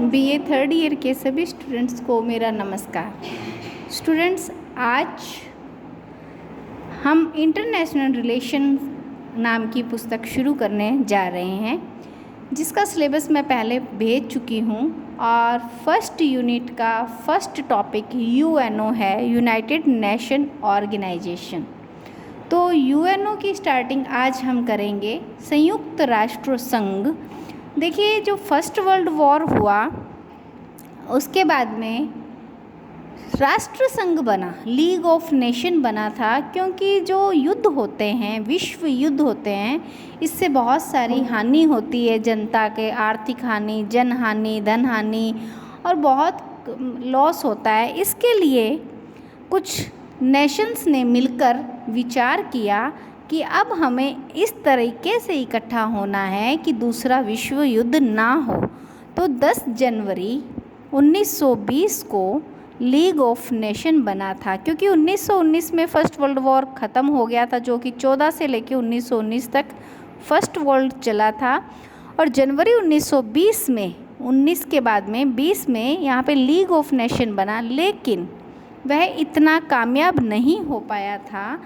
BA third year के सभी students को मेरा नमस्कार। स्टूडेंट्स, आज हम इंटरनेशनल रिलेशन नाम की पुस्तक शुरू करने जा रहे हैं, जिसका सिलेबस मैं पहले भेज चुकी हूँ। और फर्स्ट यूनिट का फर्स्ट टॉपिक यूएनओ है, यूनाइटेड नेशन ऑर्गेनाइजेशन। तो यूएनओ की स्टार्टिंग आज हम करेंगे संयुक्त राष्ट्र संघ। देखिए, जो फर्स्ट वर्ल्ड वॉर हुआ उसके बाद में राष्ट्र संघ बना, लीग ऑफ नेशन बना था, क्योंकि जो युद्ध होते हैं, विश्व युद्ध होते हैं, इससे बहुत सारी हानि होती है, जनता के आर्थिक हानि, जन हानि, धन हानि और बहुत लॉस होता है। इसके लिए कुछ नेशंस ने मिलकर विचार किया कि अब हमें इस तरीके से इकट्ठा होना है कि दूसरा विश्व युद्ध ना हो। तो 10 जनवरी 1920 को लीग ऑफ नेशन बना था, क्योंकि 1919 में फ़र्स्ट वर्ल्ड वॉर ख़त्म हो गया था, जो कि 14 से लेकर 1919 तक फर्स्ट वर्ल्ड चला था। और जनवरी 1920 में, 19 के बाद में 20 में यहाँ पे लीग ऑफ नेशन बना, लेकिन वह इतना कामयाब नहीं हो पाया था।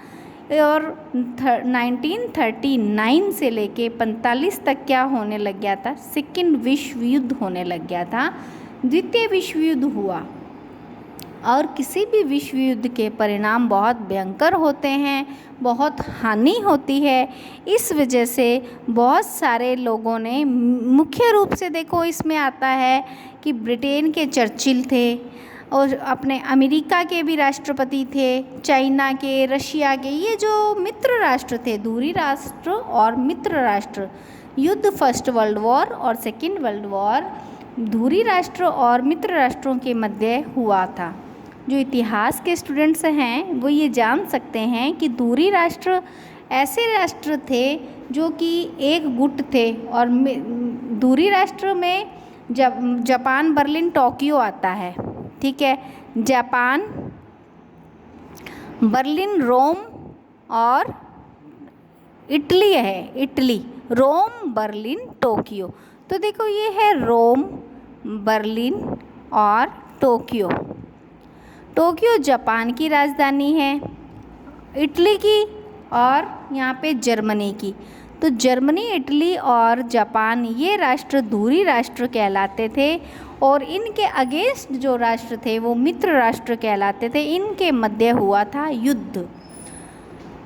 और 1939 से लेके 45 तक क्या होने लग गया था, सेकेंड विश्व युद्ध होने लग गया था। द्वितीय विश्व युद्ध हुआ, और किसी भी विश्व युद्ध के परिणाम बहुत भयंकर होते हैं, बहुत हानि होती है। इस वजह से बहुत सारे लोगों ने, मुख्य रूप से देखो इसमें आता है कि ब्रिटेन के चर्चिल थे, और अपने अमेरिका के भी राष्ट्रपति थे, चाइना के, रशिया के, ये जो मित्र राष्ट्र थे, दूरी राष्ट्र और मित्र राष्ट्र। युद्ध फर्स्ट वर्ल्ड वॉर और सेकेंड वर्ल्ड वॉर दूरी राष्ट्र और मित्र राष्ट्रों के मध्य हुआ था। जो इतिहास के स्टूडेंट्स हैं वो ये जान सकते हैं कि दूरी राष्ट्र ऐसे राष्ट्र थे जो कि एक गुट थे, और दूरी राष्ट्र में जापान, बर्लिन, टोक्यो आता है, ठीक है। जापान, बर्लिन, रोम और इटली है, इटली, रोम, बर्लिन, टोक्यो। तो देखो, ये है रोम, बर्लिन और टोक्यो। टोक्यो जापान की राजधानी है, इटली की, और यहाँ पे जर्मनी की। तो जर्मनी, इटली और जापान, ये राष्ट्र दूरी राष्ट्र कहलाते थे, और इनके अगेंस्ट जो राष्ट्र थे वो मित्र राष्ट्र कहलाते थे। इनके मध्य हुआ था युद्ध।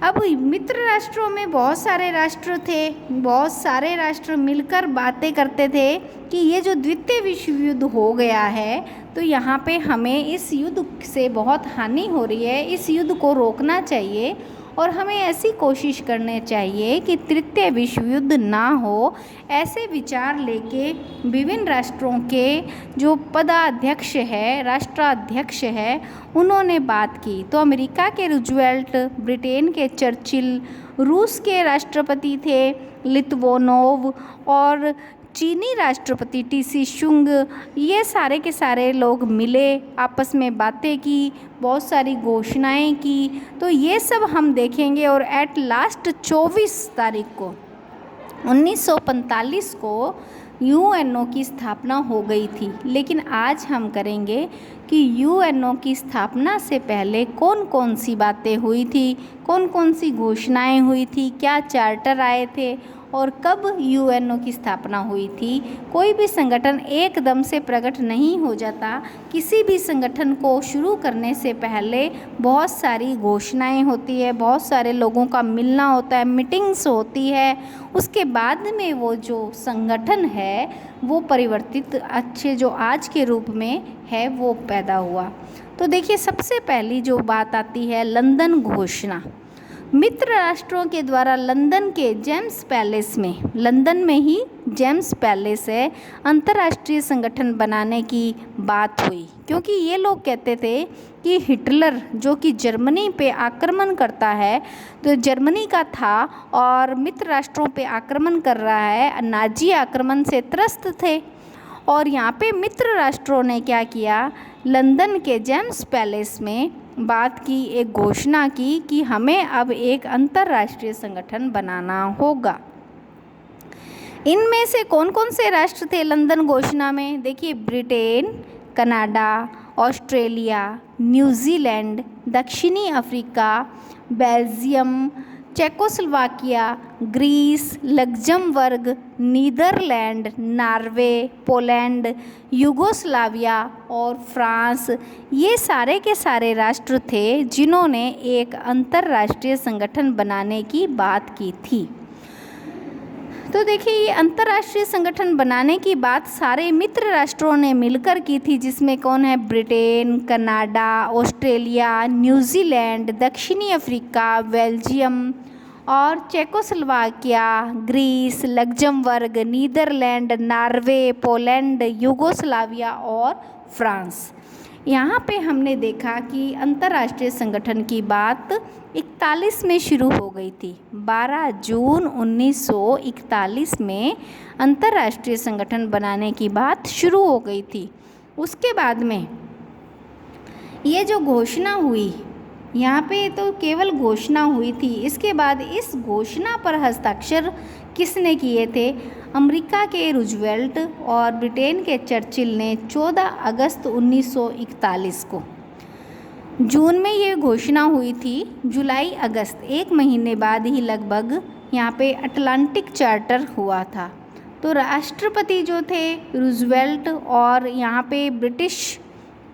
अब मित्र राष्ट्रों में बहुत सारे राष्ट्र थे, बहुत सारे राष्ट्र मिलकर बातें करते थे कि ये जो द्वितीय विश्व युद्ध हो गया है, तो यहाँ पे हमें इस युद्ध से बहुत हानि हो रही है, इस युद्ध को रोकना चाहिए, और हमें ऐसी कोशिश करनी चाहिए कि तृतीय विश्व युद्ध ना हो। ऐसे विचार लेके विभिन्न राष्ट्रों के जो पदाध्यक्ष है, राष्ट्राध्यक्ष है, उन्होंने बात की। तो अमेरिका के रूजवेल्ट, ब्रिटेन के चर्चिल, रूस के राष्ट्रपति थे लितवोनोव, और चीनी राष्ट्रपति टीसी शुंग, ये सारे के सारे लोग मिले, आपस में बातें की, बहुत सारी घोषणाएं की। तो ये सब हम देखेंगे। और एट लास्ट 24 तारीख को 1945 को यूएनओ की स्थापना हो गई थी। लेकिन आज हम करेंगे कि यूएनओ की स्थापना से पहले कौन कौन सी बातें हुई थी, कौन कौन सी घोषणाएं हुई थी, क्या चार्टर आए थे, और कब यूएनओ की स्थापना हुई थी। कोई भी संगठन एकदम से प्रकट नहीं हो जाता। किसी भी संगठन को शुरू करने से पहले बहुत सारी घोषणाएं होती है, बहुत सारे लोगों का मिलना होता है, मीटिंग्स होती है। उसके बाद में वो जो संगठन है वो परिवर्तित अच्छे जो आज के रूप में है वो पैदा हुआ। तो देखिए, सबसे पहली जो बात आती है लंदन घोषणा। मित्र राष्ट्रों के द्वारा लंदन के जेम्स पैलेस में, लंदन में ही जेम्स पैलेस है, अंतर्राष्ट्रीय संगठन बनाने की बात हुई। क्योंकि ये लोग कहते थे कि हिटलर जो कि जर्मनी पे आक्रमण करता है, तो जर्मनी का था और मित्र राष्ट्रों पे आक्रमण कर रहा है, नाजी आक्रमण से त्रस्त थे। और यहाँ पे मित्र राष्ट्रों ने क्या किया, लंदन के जेम्स पैलेस में बात की, एक घोषणा की कि हमें अब एक अंतर्राष्ट्रीय संगठन बनाना होगा। इनमें से कौन कौन से राष्ट्र थे लंदन घोषणा में? देखिए, ब्रिटेन, कनाडा, ऑस्ट्रेलिया, न्यूजीलैंड, दक्षिणी Africa, Belgium, Czechoslovakia, Greece, Luxembourg, Netherland, Norway, Poland, Yugoslavia और फ्रांस, ये सारे के सारे राष्ट्र थे जिन्होंने एक अंतर्राष्ट्रीय संगठन बनाने की बात की थी। तो देखिए, ये अंतर्राष्ट्रीय संगठन बनाने की बात सारे मित्र राष्ट्रों ने मिलकर की थी, जिसमें कौन है? ब्रिटेन, कनाडा, ऑस्ट्रेलिया, न्यूजीलैंड, दक्षिणी अफ्रीका, बेल्जियम और Czechoslovakia, Greece, Luxembourg, Netherland, Norway, Poland, Yugoslavia और फ्रांस। यहाँ पे हमने देखा कि अंतर्राष्ट्रीय संगठन की बात 41 में शुरू हो गई थी। 12 जून 1941 में अंतर्राष्ट्रीय संगठन बनाने की बात शुरू हो गई थी। उसके बाद में ये जो घोषणा हुई, यहाँ पे तो केवल घोषणा हुई थी। इसके बाद इस घोषणा पर हस्ताक्षर किसने किए थे? अमेरिका के रूजवेल्ट और ब्रिटेन के चर्चिल ने 14 अगस्त 1941 को। जून में ये घोषणा हुई थी, जुलाई अगस्त 1 महीने बाद ही लगभग यहाँ पे अटलांटिक चार्टर हुआ था। तो राष्ट्रपति जो थे रूजवेल्ट और यहाँ पे ब्रिटिश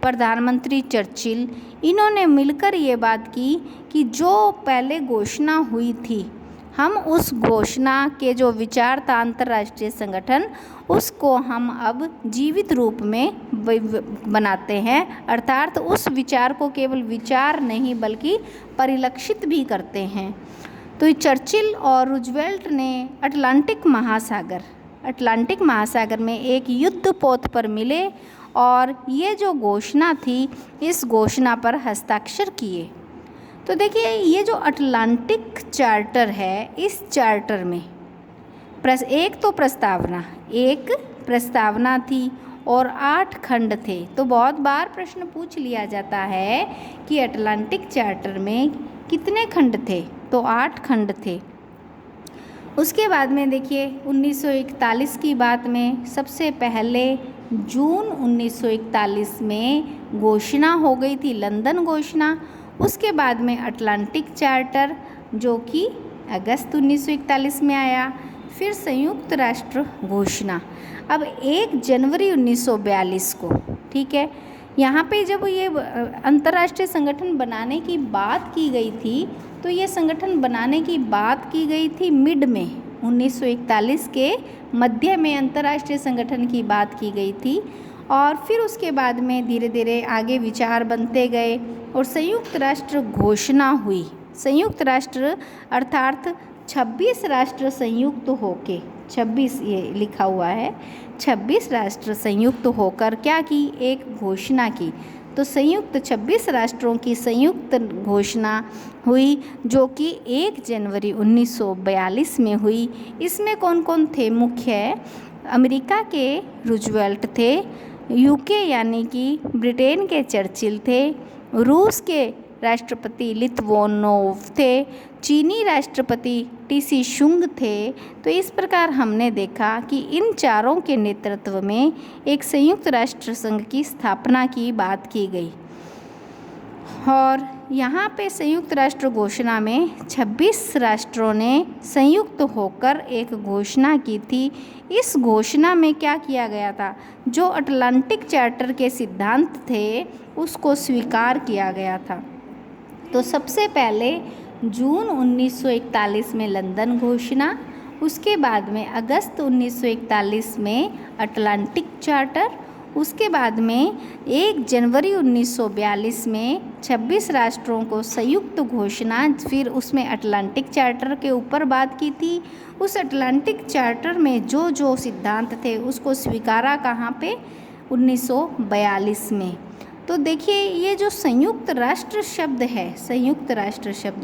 प्रधानमंत्री चर्चिल, इन्होंने मिलकर ये बात की कि जो पहले घोषणा हुई थी, हम उस घोषणा के जो विचार था अंतर्राष्ट्रीय संगठन, उसको हम अब जीवित रूप में बनाते हैं, अर्थात उस विचार को केवल विचार नहीं बल्कि परिलक्षित भी करते हैं। तो चर्चिल और रूजवेल्ट ने अटलांटिक महासागर में एक युद्ध पोत पर मिले और ये जो घोषणा थी, इस घोषणा पर हस्ताक्षर किए। तो देखिए, ये जो अटलांटिक चार्टर है, इस चार्टर में एक प्रस्तावना थी और 8 खंड थे। तो बहुत बार प्रश्न पूछ लिया जाता है कि अटलांटिक चार्टर में कितने खंड थे? तो 8 खंड थे। उसके बाद में देखिए 1941 की बात में सबसे पहले जून 1941 में घोषणा हो गई थी, लंदन घोषणा। उसके बाद में अटलांटिक चार्टर जो कि अगस्त 1941 में आया। फिर संयुक्त राष्ट्र घोषणा अब 1 जनवरी 1942 को, ठीक है। यहाँ पे जब ये अंतर्राष्ट्रीय संगठन बनाने की बात की गई थी, तो ये संगठन बनाने की बात की गई थी मिड में, 1941 के मध्य में अंतर्राष्ट्रीय संगठन की बात की गई थी। और फिर उसके बाद में धीरे धीरे आगे विचार बनते गए और संयुक्त राष्ट्र घोषणा हुई। संयुक्त राष्ट्र अर्थात 26 राष्ट्र संयुक्त होके, 26 ये लिखा हुआ है, 26 राष्ट्र संयुक्त होकर क्या की? एक घोषणा की। तो संयुक्त 26 राष्ट्रों की संयुक्त घोषणा हुई जो कि 1 जनवरी 1942 में हुई। इसमें कौन कौन थे? मुख्य अमेरिका के रूजवेल्ट थे, यूके यानी कि ब्रिटेन के चर्चिल थे, रूस के राष्ट्रपति लिथुआनोव थे, चीनी राष्ट्रपति टीसी शुंग थे। तो इस प्रकार हमने देखा कि इन चारों के नेतृत्व में एक संयुक्त राष्ट्र संघ की स्थापना की बात की गई। और यहाँ पे संयुक्त राष्ट्र घोषणा में 26 राष्ट्रों ने संयुक्त होकर एक घोषणा की थी। इस घोषणा में क्या किया गया था? जो अटलांटिक चार्टर के सिद्धांत थे उसको स्वीकार किया गया था। तो सबसे पहले जून 1941 में लंदन घोषणा, उसके बाद में अगस्त 1941 में अटलांटिक चार्टर, उसके बाद में 1 जनवरी 1942 में 26 राष्ट्रों को संयुक्त घोषणा, फिर उसमें अटलांटिक चार्टर के ऊपर बात की थी। उस अटलांटिक चार्टर में जो जो सिद्धांत थे उसको स्वीकारा कहाँ पे? 1942 में। तो देखिए, ये जो संयुक्त राष्ट्र शब्द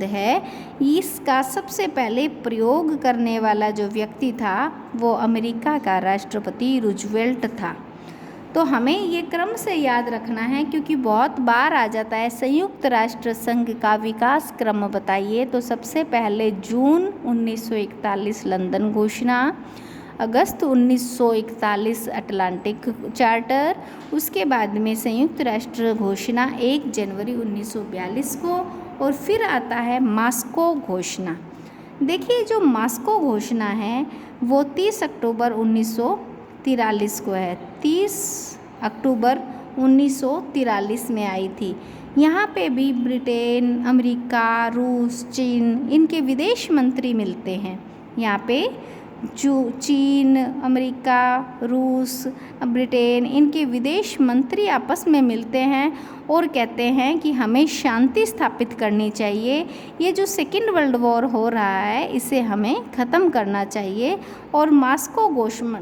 है, इसका सबसे पहले प्रयोग करने वाला जो व्यक्ति था वो अमेरिका का राष्ट्रपति रूजवेल्ट था। तो हमें ये क्रम से याद रखना है क्योंकि बहुत बार आ जाता है संयुक्त राष्ट्र संघ का विकास क्रम बताइए। तो सबसे पहले जून 1941 लंदन घोषणा, अगस्त 1941 अटलांटिक चार्टर, उसके बाद में संयुक्त राष्ट्र घोषणा 1 जनवरी 1942 को, और फिर आता है मॉस्को घोषणा। देखिए जो मॉस्को घोषणा है वो 30 अक्टूबर 1943 को है, 30 अक्टूबर 1943 में आई थी। यहाँ पे भी ब्रिटेन, अमेरिका, रूस, चीन, इनके विदेश मंत्री मिलते हैं। यहाँ पे चीन, अमेरिका, रूस, ब्रिटेन, इनके विदेश मंत्री आपस में मिलते हैं और कहते हैं कि हमें शांति स्थापित करनी चाहिए। ये जो सेकेंड वर्ल्ड वॉर हो रहा है इसे हमें ख़त्म करना चाहिए। और मॉस्को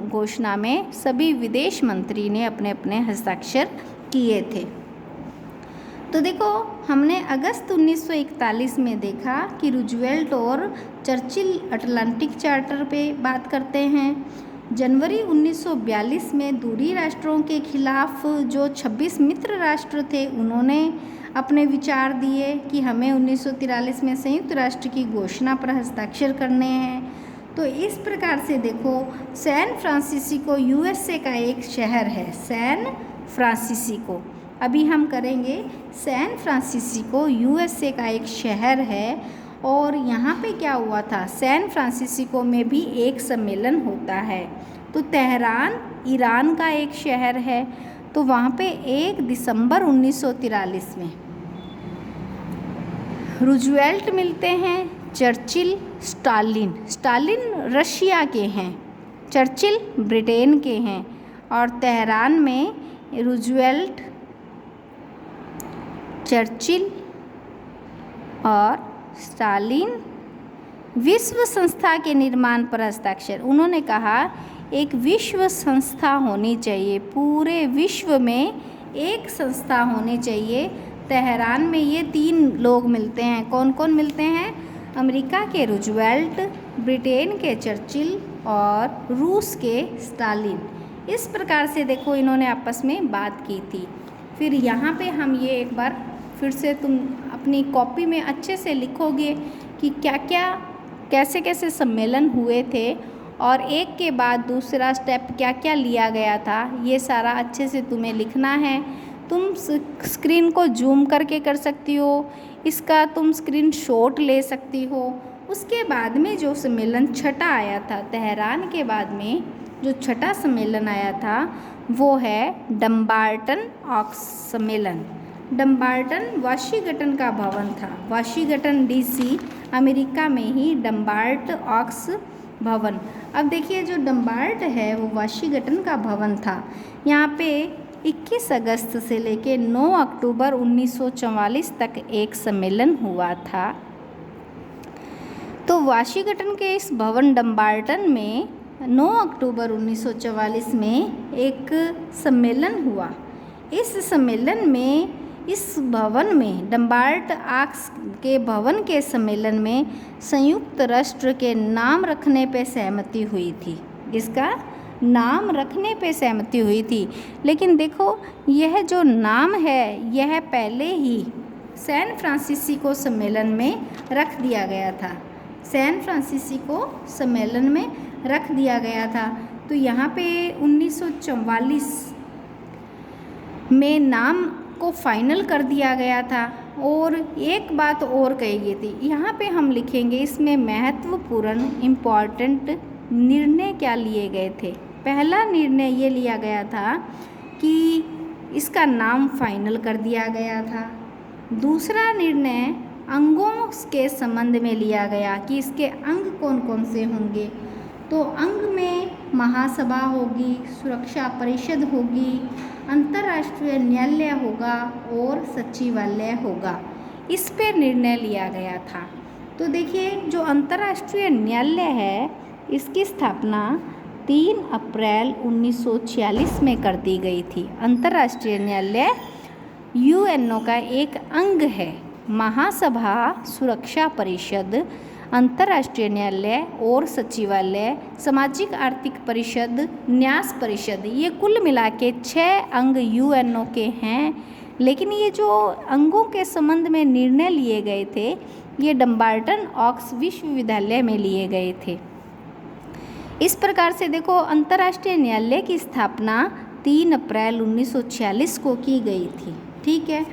घोषणा में सभी विदेश मंत्री ने अपने अपने हस्ताक्षर किए थे। तो देखो हमने अगस्त 1941 में देखा कि रूजवेल्ट और चर्चिल अटलांटिक चार्टर पे बात करते हैं। जनवरी 1942 में दूरी राष्ट्रों के खिलाफ जो 26 मित्र राष्ट्र थे उन्होंने अपने विचार दिए कि हमें 1943 में संयुक्त राष्ट्र की घोषणा पर हस्ताक्षर करने हैं। तो इस प्रकार से देखो सैन फ्रांसिस्को यूएसए का एक शहर है, सैन फ्रांसिस्को। अभी हम करेंगे सैन फ्रांसिस्को यूएसए का एक शहर है। और यहाँ पे क्या हुआ था, सैन फ्रांसिस्को में भी एक सम्मेलन होता है। तो तेहरान ईरान का एक शहर है, तो वहाँ पे 1 दिसंबर 1943 में रूजवेल्ट मिलते हैं, चर्चिल, स्टालिन रशिया के हैं, चर्चिल ब्रिटेन के हैं, और तेहरान में रूजवेल्ट, चर्चिल और स्टालिन विश्व संस्था के निर्माण पर हस्ताक्षर। उन्होंने कहा एक विश्व संस्था होनी चाहिए, पूरे विश्व में एक संस्था होनी चाहिए। तेहरान में ये 3 लोग मिलते हैं। कौन कौन मिलते हैं? अमेरिका के रूजवेल्ट, ब्रिटेन के चर्चिल और रूस के स्टालिन। इस प्रकार से देखो इन्होंने आपस में बात की थी। फिर यहाँ पे हम ये एक बार फिर से तुम अपनी कॉपी में अच्छे से लिखोगे कि क्या क्या कैसे कैसे सम्मेलन हुए थे और एक के बाद दूसरा स्टेप क्या क्या लिया गया था, ये सारा अच्छे से तुम्हें लिखना है। तुम स्क्रीन को जूम करके कर सकती हो, इसका तुम स्क्रीनशॉट ले सकती हो। उसके बाद में जो सम्मेलन छठा आया था, तेहरान के बाद में जो छठा सम्मेलन आया था वो है डम्बार्टन ऑक्स सम्मेलन। डम्बार्टन वाशिंगटन का भवन था, वाशिंगटन डीसी अमेरिका में ही डम्बार्ट ऑक्स भवन। अब देखिए जो डम्बार्ट है वो वाशिंगटन का भवन था। यहाँ पे 21 अगस्त से लेके 9 अक्टूबर 1944 तक एक सम्मेलन हुआ था। तो वाशिंगटन के इस भवन डम्बार्टन में 9 अक्टूबर 1944 में एक सम्मेलन हुआ। इस सम्मेलन में इस भवन में डम्बार्ट ऑक्स के भवन के सम्मेलन में संयुक्त राष्ट्र के नाम रखने पे सहमति हुई थी। इसका नाम रखने पे सहमति हुई थी। लेकिन देखो यह जो नाम है यह पहले ही सैन फ्रांसिस्को सम्मेलन में रख दिया गया था, सैन फ्रांसिस्को सम्मेलन में रख दिया गया था। तो यहाँ पे 1944 में नाम को फाइनल कर दिया गया था। और एक बात और कही गई थी, यहाँ पे हम लिखेंगे इसमें महत्वपूर्ण इम्पॉर्टेंट निर्णय क्या लिए गए थे। पहला निर्णय ये लिया गया था कि इसका नाम फाइनल कर दिया गया था। दूसरा निर्णय अंगों के संबंध में लिया गया कि इसके अंग कौन कौन से होंगे। तो अंग में महासभा होगी, सुरक्षा परिषद होगी, अंतर्राष्ट्रीय न्यायालय होगा और सचिवालय होगा। इस पर निर्णय लिया गया था। तो देखिए जो अंतर्राष्ट्रीय न्यायालय है इसकी स्थापना 3 अप्रैल 1946 में कर दी गई थी। अंतर्राष्ट्रीय न्यायालय यूएनओ का एक अंग है। महासभा, सुरक्षा परिषद, अंतर्राष्ट्रीय न्यायालय और सचिवालय, सामाजिक आर्थिक परिषद, न्यास परिषद, ये कुल मिला के 6 अंग यूएनओ के हैं। लेकिन ये जो अंगों के संबंध में निर्णय लिए गए थे ये डम्बार्टन ऑक्स विश्वविद्यालय में लिए गए थे। इस प्रकार से देखो अंतर्राष्ट्रीय न्यायालय की स्थापना 3 अप्रैल 1946 को की गई थी। ठीक है,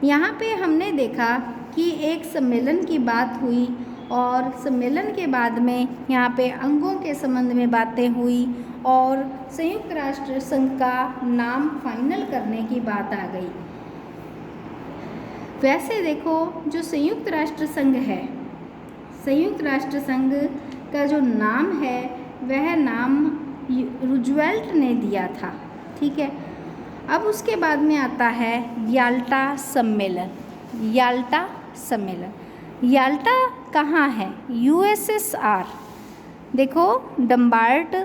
यहाँ पे हमने देखा कि एक सम्मेलन की बात हुई और सम्मेलन के बाद में यहाँ पे अंगों के संबंध में बातें हुई और संयुक्त राष्ट्र संघ का नाम फाइनल करने की बात आ गई। वैसे देखो जो संयुक्त राष्ट्र संघ है, संयुक्त राष्ट्र संघ का जो नाम है वह नाम रूजवेल्ट ने दिया था। ठीक है, अब उसके बाद में आता है याल्टा सम्मेलन। याल्टा सम्मेलन, याल्टा कहाँ है? यूएसएसआर। देखो डम्बार्ट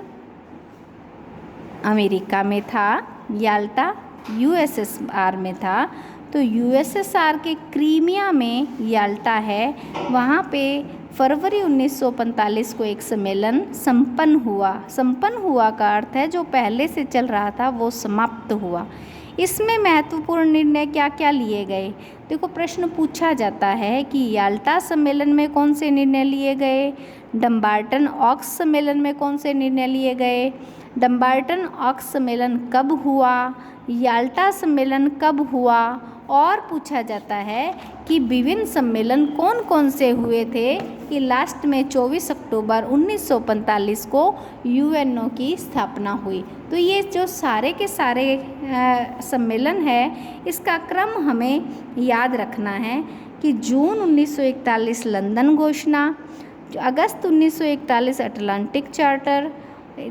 अमेरिका में था, याल्टा यूएसएसआर में था। तो यूएसएसआर के क्रीमिया में याल्टा है, वहाँ पे फरवरी 1945 को एक सम्मेलन संपन्न हुआ। संपन्न हुआ का अर्थ है जो पहले से चल रहा था वो समाप्त हुआ। इसमें महत्वपूर्ण निर्णय क्या क्या लिए गए? देखो प्रश्न पूछा जाता है कि याल्टा सम्मेलन में कौन से निर्णय लिए गए, डम्बार्टन ऑक्स सम्मेलन में कौन से निर्णय लिए गए, डम्बार्टन ऑक्स सम्मेलन कब हुआ, याल्टा सम्मेलन कब हुआ, और पूछा जाता है कि विभिन्न सम्मेलन कौन कौन से हुए थे कि लास्ट में 24 अक्टूबर 1945 को यूएनओ की स्थापना हुई। तो ये जो सारे के सारे सम्मेलन है इसका क्रम हमें याद रखना है कि जून 1941 लंदन घोषणा, अगस्त 1941 अटलांटिक चार्टर,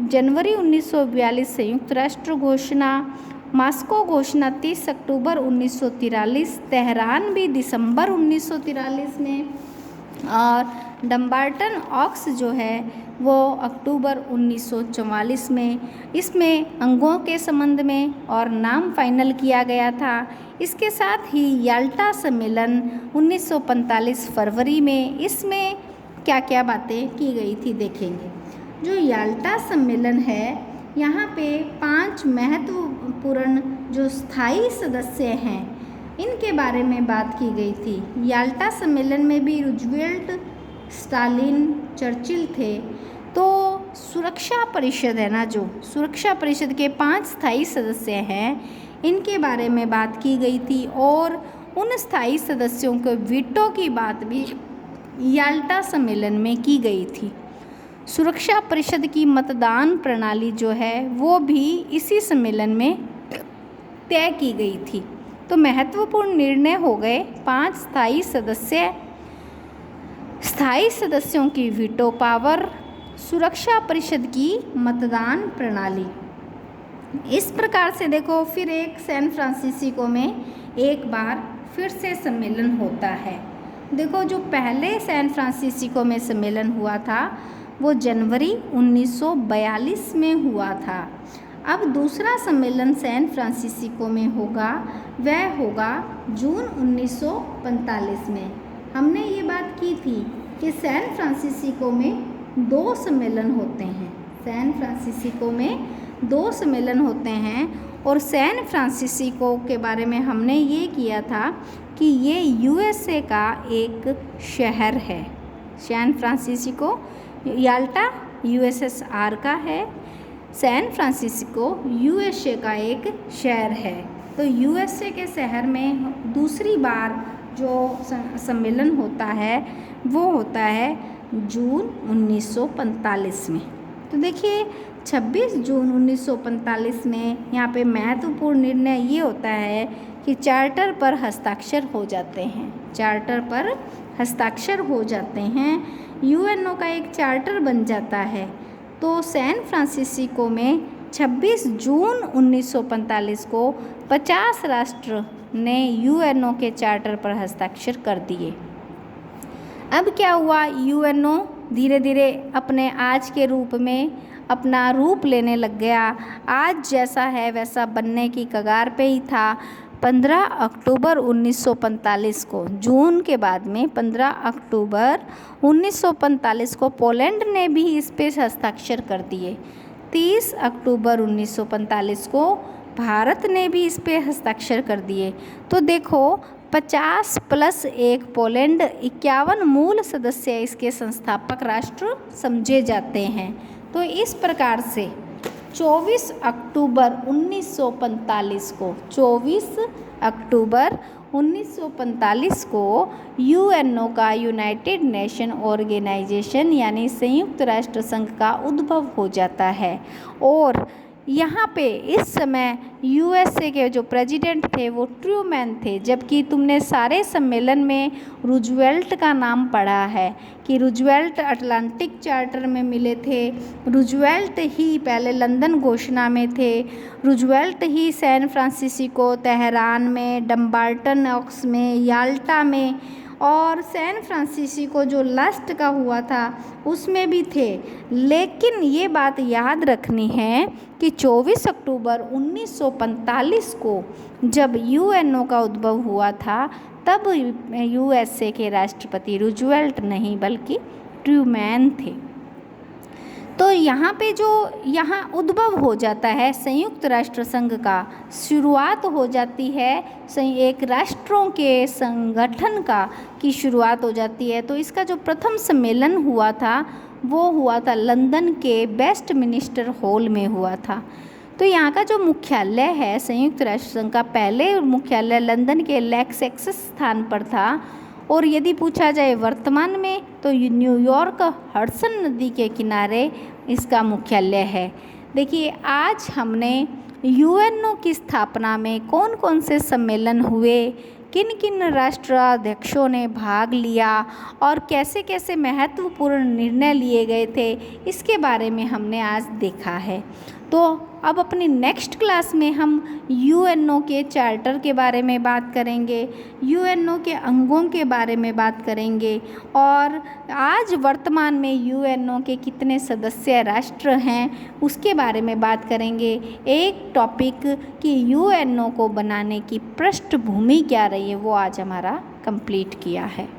जनवरी 1942 संयुक्त राष्ट्र घोषणा, मॉस्को घोषणा 30 अक्टूबर 1943, तेहरान भी दिसंबर 1943 में, और डम्बार्टन ऑक्स जो है वो अक्टूबर 1944 में। इसमें अंगों के संबंध में और नाम फाइनल किया गया था। इसके साथ ही याल्टा सम्मेलन 1945 फरवरी में, इसमें क्या क्या बातें की गई थी देखेंगे। जो याल्टा सम्मेलन है यहाँ पे 5 महत्वपूर्ण जो स्थायी सदस्य हैं इनके बारे में बात की गई थी। याल्टा सम्मेलन में भी रूजवेल्ट, स्टालिन, चर्चिल थे। तो सुरक्षा परिषद है ना, जो सुरक्षा परिषद के 5 स्थायी सदस्य हैं इनके बारे में बात की गई थी और उन स्थायी सदस्यों के वीटो की बात भी याल्टा सम्मेलन में की गई थी। सुरक्षा परिषद की मतदान प्रणाली जो है वो भी इसी सम्मेलन में तय की गई थी। तो महत्वपूर्ण निर्णय हो गए 5 स्थायी सदस्यों की वीटो पावर, सुरक्षा परिषद की मतदान प्रणाली। इस प्रकार से देखो फिर एक सैन फ्रांसिस्को में एक बार फिर से सम्मेलन होता है। देखो जो पहले सैन फ्रांसिस्को में सम्मेलन हुआ था वो जनवरी 1942 में हुआ था। अब दूसरा सम्मेलन सैन फ्रांसिस्को में होगा, वह होगा जून 1945 में। हमने ये बात की थी कि सैन फ्रांसिस्को में 2 सम्मेलन होते हैं। सैन फ्रांसिस्को में 2 सम्मेलन होते हैं और सैन फ्रांसिस्को के बारे में हमने ये किया था कि ये यूएसए का एक शहर है। सैन फ्रांसिस्को, याल्टा यूएसएसआर का है, सैन फ्रांसिस्को यूएसए का एक शहर है। तो यूएसए के शहर में दूसरी बार जो सम्मेलन होता है वो होता है जून 1945 में। तो देखिए 26 जून 1945 में यहाँ पे महत्वपूर्ण निर्णय ये होता है कि चार्टर पर हस्ताक्षर हो जाते हैं। चार्टर पर हस्ताक्षर हो जाते हैं, यूएनओ का एक चार्टर बन जाता है। तो सैन फ्रांसिस्को में 26 जून 1945 को 50 राष्ट्र ने यूएनओ के चार्टर पर हस्ताक्षर कर दिए। अब क्या हुआ, यूएनओ धीरे धीरे अपने आज के रूप में अपना रूप लेने लग गया। आज जैसा है वैसा बनने की कगार पे ही था। 15 अक्टूबर 1945 को, जून के बाद में 15 अक्टूबर 1945 को पोलैंड ने भी इस पे हस्ताक्षर कर दिए। 30 अक्टूबर 1945 को भारत ने भी इस पे हस्ताक्षर कर दिए। तो देखो 50 + 1 पोलैंड, 51 मूल सदस्य इसके संस्थापक राष्ट्र समझे जाते हैं। तो इस प्रकार से 24 अक्टूबर 1945 को 24 अक्टूबर 1945 को यूएनओ का यूनाइटेड नेशन ऑर्गेनाइजेशन यानी संयुक्त राष्ट्र संघ का उद्भव हो जाता है। और यहाँ पे इस समय यूएसए के जो प्रेसिडेंट थे वो ट्रूमैन थे, जबकि तुमने सारे सम्मेलन में रूजवेल्ट का नाम पढ़ा है कि रूजवेल्ट अटलांटिक चार्टर में मिले थे, रूजवेल्ट ही पहले लंदन घोषणा में थे, रूजवेल्ट ही सैन फ्रांसिस्को, तेहरान में, डम्बाल्टन ऑक्स में, याल्टा में और सैन फ्रांसिस्को जो लास्ट का हुआ था उसमें भी थे। लेकिन ये बात याद रखनी है कि 24 अक्टूबर 1945 को जब यूएनओ का उद्भव हुआ था तब यूएसए के राष्ट्रपति रूजवेल्ट नहीं बल्कि ट्रूमैन थे। तो यहाँ पे जो यहाँ उद्भव हो जाता है संयुक्त राष्ट्र संघ का, शुरुआत हो जाती है एक राष्ट्रों के संगठन का की शुरुआत हो जाती है। तो इसका जो प्रथम सम्मेलन हुआ था वो हुआ था लंदन के वेस्टमिनिस्टर हॉल में हुआ था। तो यहाँ का जो मुख्यालय है संयुक्त राष्ट्र संघ का, पहले मुख्यालय लंदन के लेक्स स्थान पर था और यदि पूछा जाए वर्तमान में तो न्यूयॉर्क हडसन नदी के किनारे इसका मुख्यालय है। देखिए आज हमने यूएनओ की स्थापना में कौन कौन से सम्मेलन हुए, किन किन राष्ट्राध्यक्षों ने भाग लिया और कैसे कैसे महत्वपूर्ण निर्णय लिए गए थे, इसके बारे में हमने आज देखा है। तो अब अपनी नेक्स्ट क्लास में हम यूएनओ के चार्टर के बारे में बात करेंगे, यूएनओ के अंगों के बारे में बात करेंगे और आज वर्तमान में यूएनओ के कितने सदस्य राष्ट्र हैं उसके बारे में बात करेंगे। एक टॉपिक कि यूएनओ को बनाने की पृष्ठभूमि क्या रही है वो आज हमारा कंप्लीट किया है।